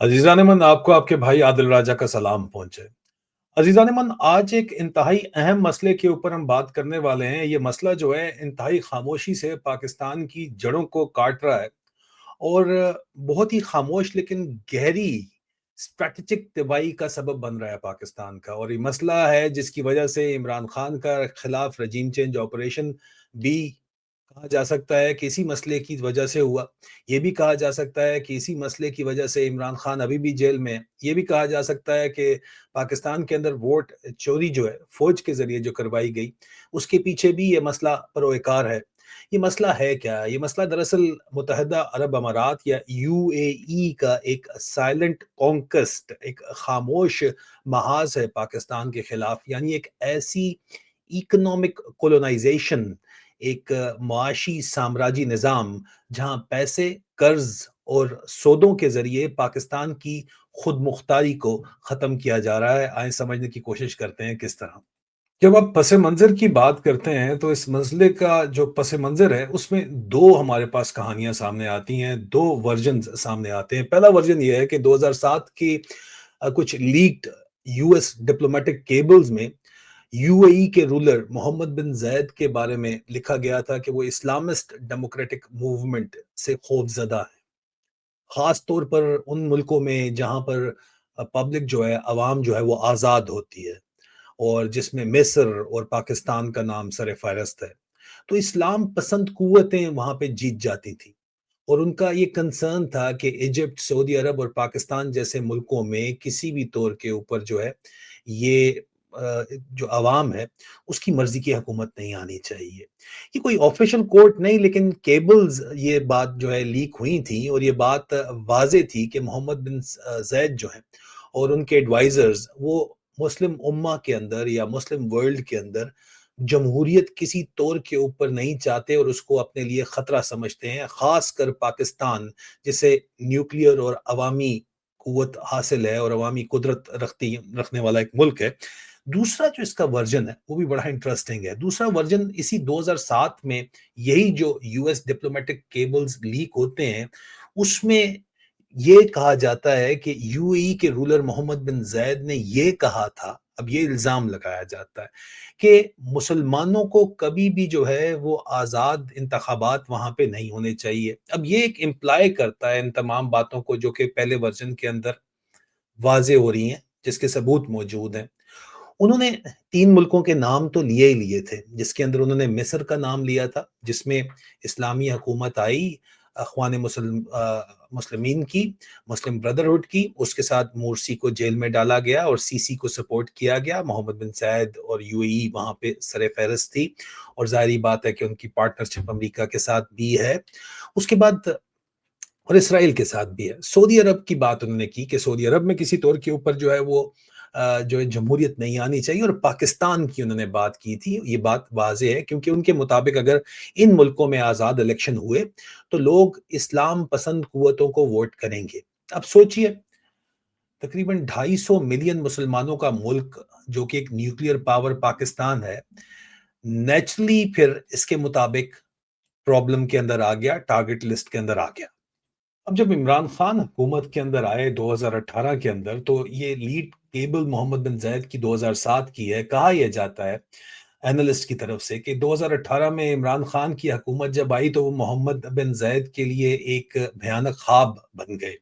عزیزان من آپ کو آپ کے بھائی عادل راجہ کا سلام پہنچے۔ عزیزان من آج ایک انتہائی اہم مسئلے کے اوپر ہم بات کرنے والے ہیں۔ یہ مسئلہ جو ہے انتہائی خاموشی سے پاکستان کی جڑوں کو کاٹ رہا ہے اور بہت ہی خاموش لیکن گہری اسٹریٹجک تباہی کا سبب بن رہا ہے پاکستان کا، اور یہ مسئلہ ہے جس کی وجہ سے عمران خان کا خلاف رجیم چینج آپریشن بھی کہا جا سکتا ہے کہ اسی مسئلے کی وجہ سے ہوا۔ یہ بھی کہا جا سکتا ہے کہ اسی مسئلے کی وجہ سے عمران خان ابھی بھی جیل میں ہے۔ یہ بھی کہا جا سکتا ہے کہ پاکستان کے اندر ووٹ چوری جو ہے فوج کے ذریعے جو کروائی گئی، اس کے پیچھے بھی یہ مسئلہ پروئکار ہے۔ یہ مسئلہ ہے کیا؟ یہ مسئلہ دراصل متحدہ عرب امارات یا یو اے ای کا ایک سائلنٹ کانکسٹ، ایک خاموش محاذ ہے پاکستان کے خلاف، یعنی ایک ایسی اکنامک کولونائزیشن، ایک معاشی سامراجی نظام جہاں پیسے، قرض اور سودوں کے ذریعے پاکستان کی خود مختاری کو ختم کیا جا رہا ہے۔ آئیں سمجھنے کی کوشش کرتے ہیں کس طرح۔ جب آپ پس منظر کی بات کرتے ہیں تو اس مسئلے کا جو پس منظر ہے اس میں دو ہمارے پاس کہانیاں سامنے آتی ہیں، دو ورژنز سامنے آتے ہیں۔ پہلا ورژن یہ ہے کہ 2007 کی کچھ لیکڈ یو ایس ڈپلومیٹک کیبلز میں یو اے ای کے رولر محمد بن زید کے بارے میں لکھا گیا تھا کہ وہ اسلامسٹ ڈیموکریٹک موومنٹ سے خوف زدہ ہے، خاص طور پر ان ملکوں میں جہاں پر پبلک جو ہے، عوام جو ہے وہ آزاد ہوتی ہے، اور جس میں مصر اور پاکستان کا نام سر فہرست ہے۔ تو اسلام پسند قوتیں وہاں پہ جیت جاتی تھیں، اور ان کا یہ کنسرن تھا کہ ایجپٹ، سعودی عرب اور پاکستان جیسے ملکوں میں کسی بھی طور کے اوپر جو ہے یہ جو عوام ہے اس کی مرضی کی حکومت نہیں آنی چاہیے۔ یہ کوئی آفیشل کورٹ نہیں، لیکن کیبلز یہ بات جو ہے لیک ہوئی تھی، اور یہ بات واضح تھی کہ محمد بن زید جو ہیں اور ان کے ایڈوائزرز وہ مسلم امہ کے اندر یا مسلم ورلڈ کے اندر جمہوریت کسی طور کے اوپر نہیں چاہتے، اور اس کو اپنے لیے خطرہ سمجھتے ہیں، خاص کر پاکستان جسے نیوکلیئر اور عوامی قوت حاصل ہے اور عوامی قدرت رکھنے والا ایک ملک ہے۔ دوسرا جو اس کا ورژن ہے وہ بھی بڑا انٹرسٹنگ ہے۔ دوسرا ورژن اسی 2007 میں یہی جو U S diplomatic cables leak ہوتے ہیں اس میں یہ کہا جاتا ہے کہ یو اے ای کے رولر محمد بن زید نے یہ کہا تھا، اب یہ الزام لگایا جاتا ہے کہ مسلمانوں کو کبھی بھی جو ہے وہ آزاد انتخابات وہاں پہ نہیں ہونے چاہیے۔ اب یہ ایک امپلائی کرتا ہے ان تمام باتوں کو جو کہ پہلے ورژن کے اندر واضح ہو رہی ہیں، جس کے ثبوت موجود ہیں۔ انہوں نے تین ملکوں کے نام تو لیے ہی لیے تھے، جس کے اندر انہوں نے مصر کا نام لیا تھا، جس میں اسلامی حکومت آئی اخوان مسلمین کی، مسلم بردرہڈ کی، اس کے ساتھ مورسی کو جیل میں ڈالا گیا اور سی سی کو سپورٹ کیا گیا۔ محمد بن زید اور یو اے ای وہاں پہ سر فہرست تھی، اور ظاہری بات ہے کہ ان کی پارٹنرشپ امریکہ کے ساتھ بھی ہے، اس کے بعد اور اسرائیل کے ساتھ بھی ہے۔ سعودی عرب کی بات انہوں نے کی کہ سعودی عرب میں کسی طور کے اوپر جو ہے وہ جو ہے جمہوریت نہیں آنی چاہیے، اور پاکستان کی انہوں نے بات کی تھی۔ یہ بات واضح ہے کیونکہ ان کے مطابق اگر ان ملکوں میں آزاد الیکشن ہوئے تو لوگ اسلام پسند قوتوں کو ووٹ کریں گے۔ اب سوچئے، تقریباً 250 ملین مسلمانوں کا ملک جو کہ ایک نیوکلیئر پاور پاکستان ہے، نیچرلی پھر اس کے مطابق پرابلم کے اندر آ گیا، ٹارگٹ لسٹ کے اندر آ گیا۔ اب جب عمران خان حکومت کے اندر آئے 2018 کے اندر، تو یہ لیڈ کیبل محمد بن زید کی 2007 کی ہے۔ کہا یہ جاتا ہے اینالسٹ کی طرف سے کہ 2018 میں عمران خان کی حکومت جب آئی تو وہ محمد بن زید کے لیے ایک بھیانک خواب بن گئے۔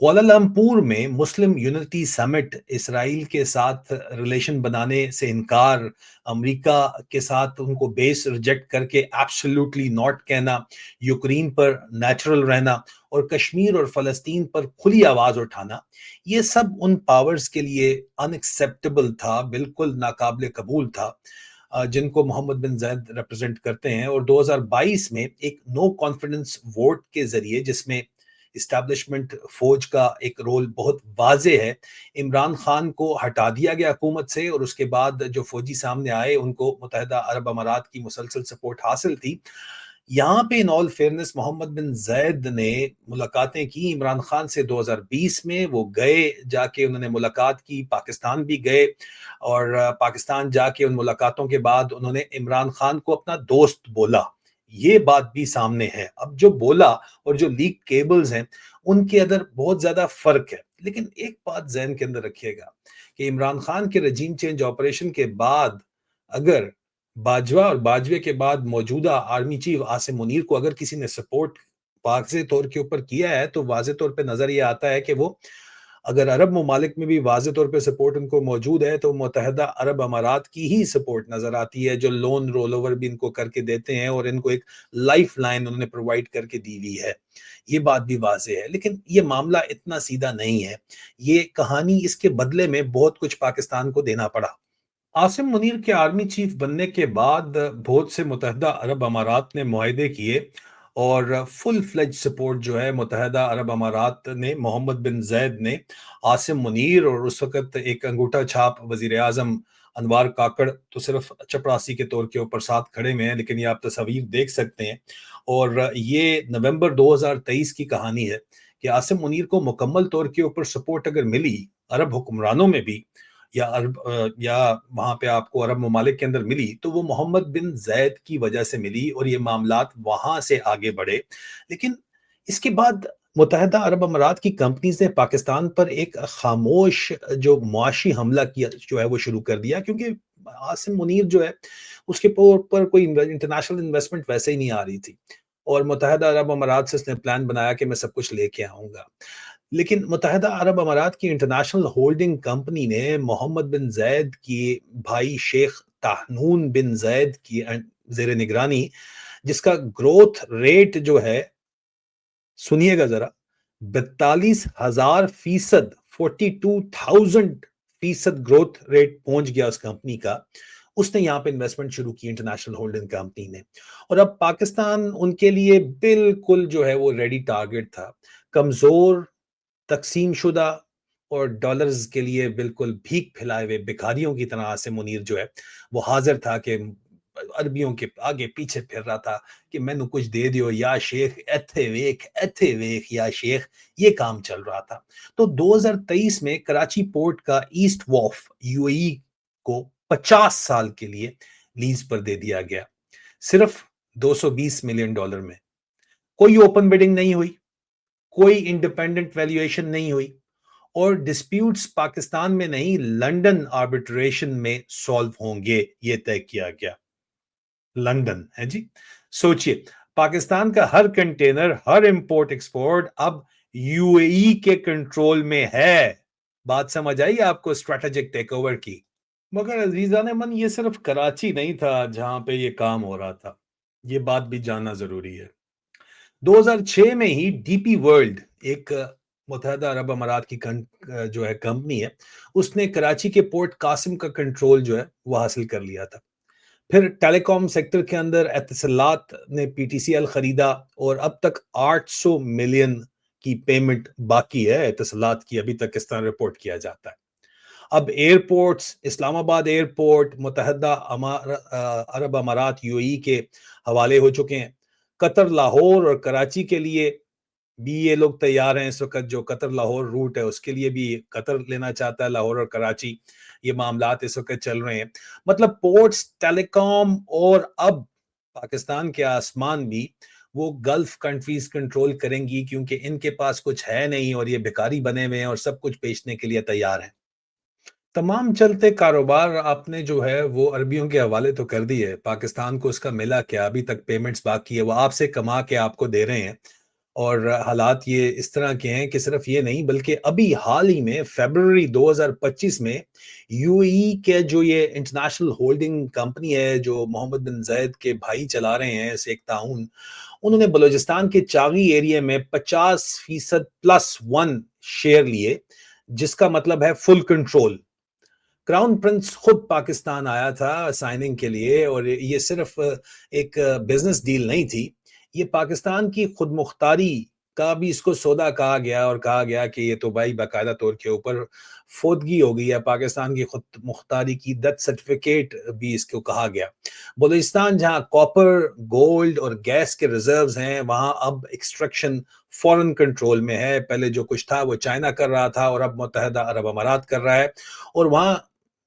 کوالالمپور میں مسلم یونٹی سمٹ، اسرائیل کے ساتھ ریلیشن بنانے سے انکار، امریکہ کے ساتھ ان کو بیس ریجیکٹ کر کے ایبسلیوٹلی ناٹ کہنا، یوکرین پر نیچرل رہنا، اور کشمیر اور فلسطین پر کھلی آواز اٹھانا، یہ سب ان پاورز کے لیے ان ایکسیپٹیبل تھا، بالکل ناقابل قبول تھا، جن کو محمد بن زید ریپرزینٹ کرتے ہیں۔ اور 2022 میں ایک نو کانفیڈنس ووٹ کے ذریعے، جس میں اسٹیبلشمنٹ فوج کا ایک رول بہت واضح ہے، عمران خان کو ہٹا دیا گیا حکومت سے، اور اس کے بعد جو فوجی سامنے آئے ان کو متحدہ عرب امارات کی مسلسل سپورٹ حاصل تھی۔ یہاں پہ ان آل فیئرنس محمد بن زید نے ملاقاتیں کی عمران خان سے 2020 میں، وہ گئے، جا کے انہوں نے ملاقات کی، پاکستان بھی گئے، اور پاکستان جا کے ان ملاقاتوں کے بعد انہوں نے عمران خان کو اپنا دوست بولا۔ یہ بات بھی سامنے ہے۔ اب جو بولا اور جو لیک کیبلز ہیں ان کے اندر بہت زیادہ فرق ہے، لیکن ایک بات ذہن کے اندر رکھیے گا کہ عمران خان کے رجیم چینج آپریشن کے بعد اگر باجوہ اور باجوے کے بعد موجودہ آرمی چیف عاصم منیر کو اگر کسی نے سپورٹ واضح طور کے اوپر کیا ہے تو واضح طور پہ نظر یہ آتا ہے کہ وہ، اگر عرب ممالک میں بھی واضح طور پہ سپورٹ ان کو موجود ہے تو متحدہ عرب امارات کی ہی سپورٹ نظر آتی ہے، جو لون رول اوور بھی ان کو کر کے دیتے ہیں اور ان کو ایک لائف لائن انہوں نے پرووائڈ کر کے دی ہوئی ہے۔ یہ بات بھی واضح ہے، لیکن یہ معاملہ اتنا سیدھا نہیں ہے، یہ کہانی اس کے بدلے میں بہت کچھ پاکستان کو دینا پڑا۔ عاصم منیر کے آرمی چیف بننے کے بعد بہت سے متحدہ عرب امارات نے معاہدے کیے اور فل فلیج سپورٹ جو ہے متحدہ عرب امارات نے، محمد بن زید نے عاصم منیر اور اس وقت ایک انگوٹھا چھاپ وزیر اعظم انوار کاکڑ تو صرف چپراسی کے طور کے اوپر ساتھ کھڑے ہوئے ہیں، لیکن یہ آپ تصاویر دیکھ سکتے ہیں۔ اور یہ نومبر 2023 کی کہانی ہے کہ عاصم منیر کو مکمل طور کے اوپر سپورٹ اگر ملی عرب حکمرانوں میں بھی، یا عرب یا وہاں پہ آپ کو عرب ممالک کے اندر ملی، تو وہ محمد بن زید کی وجہ سے ملی اور یہ معاملات وہاں سے آگے بڑھے۔ لیکن اس کے بعد متحدہ عرب امارات کی کمپنیز نے پاکستان پر ایک خاموش جو معاشی حملہ کیا جو ہے وہ شروع کر دیا، کیونکہ عاصم منیر جو ہے اس کے اوپر کوئی انٹرنیشنل انویسٹمنٹ ویسے ہی نہیں آ رہی تھی، اور متحدہ عرب امارات سے اس نے پلان بنایا کہ میں سب کچھ لے کے آؤں گا۔ لیکن متحدہ عرب امارات کی انٹرنیشنل ہولڈنگ کمپنی نے محمد بن زید کی بھائی شیخ طاہنون بن زید کی زیر نگرانی، جس کا گروتھ ریٹ جو ہے، سنیے گا ذرا، 42,000%، 42,000% گروتھ ریٹ پہنچ گیا اس کمپنی کا۔ اس نے یہاں پہ انویسٹمنٹ شروع کی انٹرنیشنل ہولڈنگ کمپنی نے، اور اب پاکستان ان کے لیے بالکل جو ہے وہ ریڈی ٹارگٹ تھا۔ کمزور، تقسیم شدہ اور ڈالرز کے لیے بالکل بھیک پھیلائے ہوئے بھکاریوں کی طرح عاصم منیر جو ہے وہ حاضر تھا کہ عربیوں کے آگے پیچھے پھر رہا تھا کہ مینو کچھ دے دیو یا شیخ، ایتھے ویخ یا شیخ، یہ کام چل رہا تھا۔ تو 2023 میں کراچی پورٹ کا ایسٹ وارف یو اے ای کو 50 سال کے لیے لیز پر دے دیا گیا، صرف $220 ملین میں۔ کوئی اوپن بیڈنگ نہیں ہوئی، کوئی انڈیپینڈنٹ ویلیویشن نہیں ہوئی، اور ڈسپیوٹس پاکستان میں نہیں لنڈن آربیٹریشن میں سالو ہوں گے، یہ طے کیا گیا۔ لندن ہے جی، سوچئے پاکستان کا ہر کنٹینر، ہر امپورٹ ایکسپورٹ اب یو اے ای کے کنٹرول میں ہے۔ بات سمجھ آئی آپ کو اسٹریٹجک ٹیک اوور کی؟ مگر عزیزان من، یہ صرف کراچی نہیں تھا جہاں پہ یہ کام ہو رہا تھا، یہ بات بھی جاننا ضروری ہے۔ 2006 میں ہی ڈی پی ورلڈ، ایک متحدہ عرب امارات کی جو ہے کمپنی ہے، اس نے کراچی کے پورٹ قاسم کا کنٹرول جو ہے وہ حاصل کر لیا تھا۔ پھر ٹیلی کام سیکٹر کے اندر اتصالات نے پی ٹی سی ایل خریدا، اور اب تک 800 ملین کی پیمنٹ باقی ہے اتصالات کی، ابھی تک اس طرح رپورٹ کیا جاتا ہے۔ اب ایئرپورٹس، اسلام آباد ایئرپورٹ متحدہ عرب امارات یو اے ای کے حوالے ہو چکے ہیں۔ قطر، لاہور اور کراچی کے لیے بھی یہ لوگ تیار ہیں اس وقت، جو قطر لاہور روٹ ہے اس کے لیے بھی قطر لینا چاہتا ہے، لاہور اور کراچی، یہ معاملات اس وقت چل رہے ہیں۔ مطلب پورٹس، ٹیلی کام اور اب پاکستان کے آسمان بھی وہ گلف کنٹریز کنٹرول کریں گی، کیونکہ ان کے پاس کچھ ہے نہیں اور یہ بھکاری بنے ہوئے ہیں اور سب کچھ بیچنے کے لیے تیار ہیں۔ تمام چلتے کاروبار آپ نے جو ہے وہ عربیوں کے حوالے تو کر دی ہے، پاکستان کو اس کا ملا کیا؟ ابھی تک پیمنٹس باقی ہے، وہ آپ سے کما کے آپ کو دے رہے ہیں، اور حالات یہ اس طرح کے ہیں کہ صرف یہ نہیں بلکہ ابھی حال ہی میں فیبروری 2025 میں یو اے ای کے جو یہ انٹرنیشنل ہولڈنگ کمپنی ہے جو محمد بن زید کے بھائی چلا رہے ہیں، شیخ طاہون، انہوں نے بلوچستان کے چاغی ایریا میں 50%+1 شیئر لیے، جس کا مطلب ہے فل کنٹرول۔ کراؤن پرنس خود پاکستان آیا تھا سائننگ کے لیے، اور یہ صرف ایک بزنس ڈیل نہیں تھی، یہ پاکستان کی خود مختاری کا بھی اس کو سودا کہا گیا، اور کہا گیا کہ یہ تو بھائی باقاعدہ طور کے اوپر فوتگی ہو گئی ہے پاکستان کی خود مختاری کی، ڈیتھ سرٹیفکیٹ بھی اس کو کہا گیا۔ بلوچستان جہاں کاپر، گولڈ اور گیس کے ریزروز ہیں، وہاں اب ایکسٹریکشن فورن کنٹرول میں ہے۔ پہلے جو کچھ تھا وہ چائنا کر رہا تھا، اور اب متحدہ عرب امارات کر رہا ہے، اور وہاں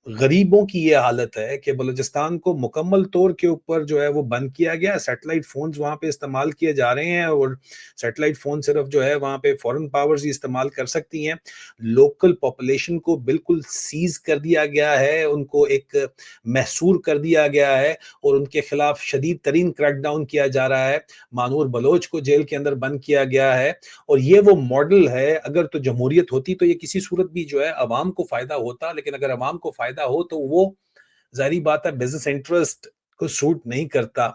غریبوں کی یہ حالت ہے کہ بلوچستان کو مکمل طور کے اوپر جو ہے وہ بند کیا گیا، سیٹلائٹ فونز وہاں پہ استعمال کیے جا رہے ہیں، اور سیٹلائٹ فون صرف جو ہے وہاں پہ فورن پاورز ہی استعمال کر سکتی ہیں۔ لوکل پاپولیشن کو بالکل سیز کر دیا گیا ہے، ان کو ایک محصور کر دیا گیا ہے، اور ان کے خلاف شدید ترین کریک ڈاؤن کیا جا رہا ہے۔ مانور بلوچ کو جیل کے اندر بند کیا گیا ہے، اور یہ وہ ماڈل ہے۔ اگر تو جمہوریت ہوتی تو یہ کسی صورت بھی جو ہے عوام کو فائدہ ہوتا، لیکن اگر عوام کو فائدہ ہو تو وہ ظاہری بات ہے بزنس انٹرسٹ کو سوٹ نہیں کرتا،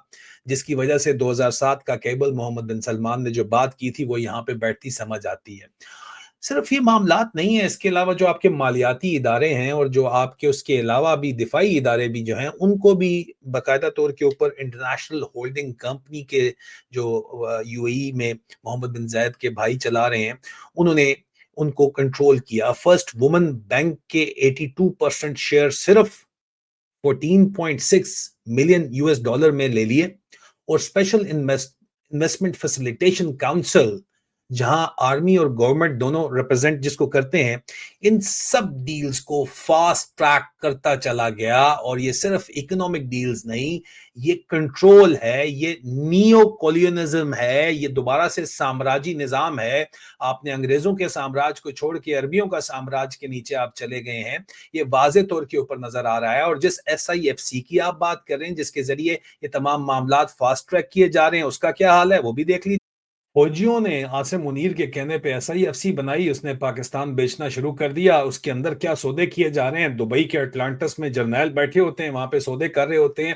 جس کی وجہ سے 2007 کا کیبل محمد بن سلمان نے جو بات کی تھی وہ یہاں پہ بیٹھتی سمجھ آتی ہے۔ صرف یہ معاملات نہیں ہیں، اس کے علاوہ جو آپ کے مالیاتی ادارے ہیں اور جو آپ کے اس کے علاوہ بھی دفاعی ادارے بھی جو ہیں، ان کو بھی باقاعدہ طور کے اوپر انٹرنیشنل ہولڈنگ کمپنی کے جو یو اے ای میں محمد بن زائد کے بھائی چلا رہے ہیں، انہوں نے ان کو کنٹرول کیا۔ فرسٹ وومن بینک کے 82% شیئر صرف 14.6 ملین US ڈالر میں لے لیے، اور اسپیشل انویسٹمنٹ فیسیلیٹیشن کاؤنسل، جہاں آرمی اور گورنمنٹ دونوں ریپرزینٹ جس کو کرتے ہیں، ان سب ڈیلز کو فاسٹ ٹریک کرتا چلا گیا۔ اور یہ صرف اکنامک ڈیلز نہیں، یہ کنٹرول ہے، یہ نیو کولونیزم ہے، یہ دوبارہ سے سامراجی نظام ہے۔ آپ نے انگریزوں کے سامراج کو چھوڑ کے عربیوں کا سامراج کے نیچے آپ چلے گئے ہیں، یہ واضح طور کے اوپر نظر آ رہا ہے۔ اور جس SIFC کی آپ بات کر رہے ہیں، جس کے ذریعے یہ تمام معاملات فاسٹ ٹریک کیے جا رہے ہیں، اس کا کیا حال ہے وہ بھی دیکھ لیجیے۔ فوجیوں نے عاصم منیر کے کہنے پہ SIFC بنائی، اس نے پاکستان بیچنا شروع کر دیا۔ اس کے اندر کیا سودے کیے جا رہے ہیں، دبئی کے اٹلانٹس میں جرنیل بیٹھے ہوتے ہیں، وہاں پہ سودے کر رہے ہوتے ہیں۔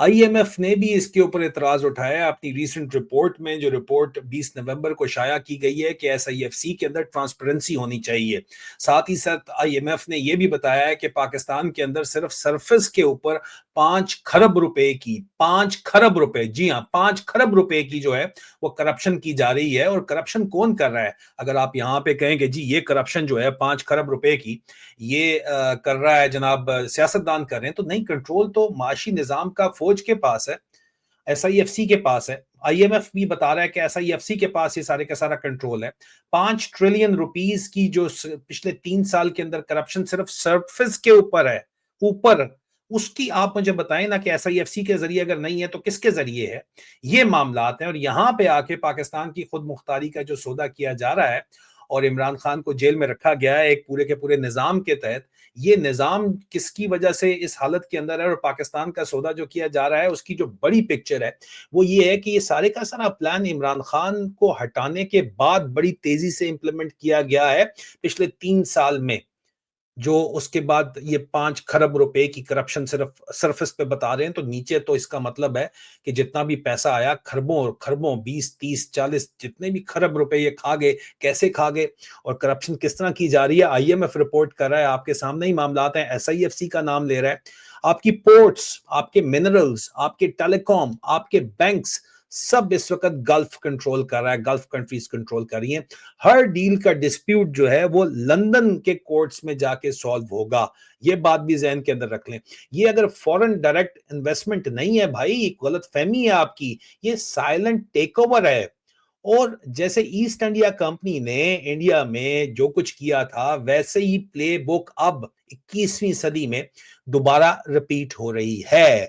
IMF نے بھی اس کے اوپر اعتراض اٹھایا اپنی ریسنٹ رپورٹ میں، جو رپورٹ 20 نومبر کو شائع کی گئی ہے کہ SIFC کے اندر ٹرانسپیرنسی ہونی چاہیے۔ ساتھ ہی ساتھ IMF نے یہ بھی بتایا ہے کہ پاکستان کے اندر صرف سرفس کے اوپر 5 کھرب روپے کی، 5 کھرب روپے، جی ہاں 5 کھرب روپے کی جو ہے وہ کرپشن کی جا رہی ہے۔ اور کرپشن کون کر رہا ہے؟ اگر آپ یہاں پہ کہیں کہ جی یہ کرپشن جو ہے 5 کھرب روپے کی یہ کر رہا ہے جناب سیاستدان کر رہے ہیں، تو نہیں، کنٹرول تو معاشی نظام کا فوج کے پاس ہے، SIFC کے پاس ہے۔ IMF بھی بتا رہا ہے کہ SIFC کے پاس یہ سارے کا سارا کنٹرول ہے۔ 5 ٹریلین روپیز کی جو پچھلے 3 سال کے اندر کرپشن صرف سرفس کے اوپر ہے، اوپر، اس کی آپ مجھے بتائیں نا کہ SIFC کے ذریعے اگر نہیں ہے تو کس کے ذریعے ہے؟ یہ معاملات ہیں، اور یہاں پہ آ کے پاکستان کی خود مختاری کا جو سودا کیا جا رہا ہے، اور عمران خان کو جیل میں رکھا گیا ہے ایک پورے کے پورے نظام کے تحت۔ یہ نظام کس کی وجہ سے اس حالت کے اندر ہے، اور پاکستان کا سودا جو کیا جا رہا ہے، اس کی جو بڑی پکچر ہے وہ یہ ہے کہ یہ سارے کا سارا پلان عمران خان کو ہٹانے کے بعد بڑی تیزی سے امپلیمنٹ کیا گیا ہے پچھلے 3 سال میں۔ جو اس کے بعد یہ 5 کھرب روپے کی کرپشن صرف سرفس پہ بتا رہے ہیں، تو نیچے تو اس کا مطلب ہے کہ جتنا بھی پیسہ آیا، کھربوں اور کھربوں، 20 30 40 جتنے بھی کھرب روپے یہ کھا گئے، کیسے کھا گئے، اور کرپشن کس طرح کی جا رہی ہے۔ IMF رپورٹ کر رہا ہے، آپ کے سامنے ہی معاملات ہیں، SIFC کا نام لے رہا ہے۔ آپ کی پورٹس، آپ کے منرلز، آپ کے ٹیلی کام، آپ کے بینکس، سب اس وقت گلف کنٹرول کر رہا ہے، گلف کنٹریز کنٹرول کر رہی ہیں۔ ہر ڈیل کا ڈسپیوٹ جو ہے وہ لندن کے کورٹس میں جا کے سالو ہوگا، یہ بات بھی ذہن کے اندر رکھ لیں۔ یہ اگر فورن ڈائریکٹ انویسٹمنٹ نہیں ہے بھائی، غلط فہمی ہے آپ کی، یہ سائلنٹ ٹیک اوور ہے۔ اور جیسے ایسٹ انڈیا کمپنی نے انڈیا میں جو کچھ کیا تھا، ویسے ہی پلے بک اب 21ویں صدی میں دوبارہ رپیٹ ہو رہی ہے۔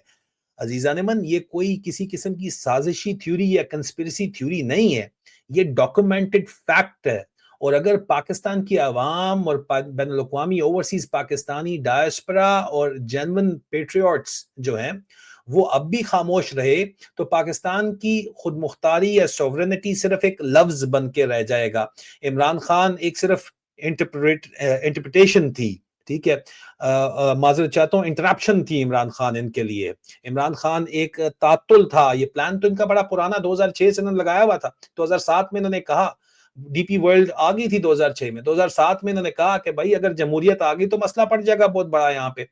عزیزان من، یہ کوئی کسی قسم کی سازشی تھیوری یا کنسپریسی تھیوری نہیں ہے، یہ ڈاکومنٹڈ فیکٹ ہے۔ اور اگر پاکستان کی عوام اور بین الاقوامی اوورسیز پاکستانی ڈائسپرا اور جینون پیٹریوٹس جو ہیں وہ اب بھی خاموش رہے، تو پاکستان کی خود مختاری یا سوورنٹی صرف ایک لفظ بن کے رہ جائے گا۔ عمران خان ایک صرف انٹرپریٹیشن تھی، ٹھیک ہے، معذرت چاہتا ہوں، انٹرپشن تھی عمران خان ان کے لیے۔ عمران خان ایک تعطل تھا، یہ پلان تو ان کا بڑا پرانا 2006 سے انہوں نے لگایا ہوا تھا۔ 2007 میں انہوں نے کہا، ڈی پی ورلڈ آ گئی تھی 2006 میں، 2007 میں انہوں نے کہا کہ بھائی اگر جمہوریت آ گئی تو مسئلہ پڑ جائے گا بہت بڑا یہاں پہ۔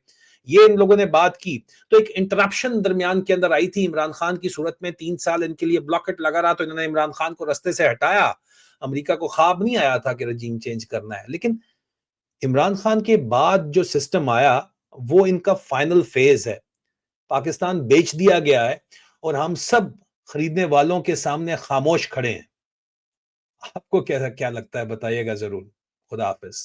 یہ ان لوگوں نے بات کی، تو ایک انٹرپشن درمیان کے اندر آئی تھی عمران خان کی صورت میں، 3 سال ان کے لیے بلاکٹ لگا رہا، تو انہوں نے عمران خان کو رستے سے ہٹایا۔ امریکہ کو خواب نہیں آیا تھا کہ رجیم چینج کرنا ہے، لیکن عمران خان کے بعد جو سسٹم آیا وہ ان کا فائنل فیز ہے۔ پاکستان بیچ دیا گیا ہے، اور ہم سب خریدنے والوں کے سامنے خاموش کھڑے ہیں۔ آپ کو کیا لگتا ہے بتائیے گا ضرور۔ خدا حافظ۔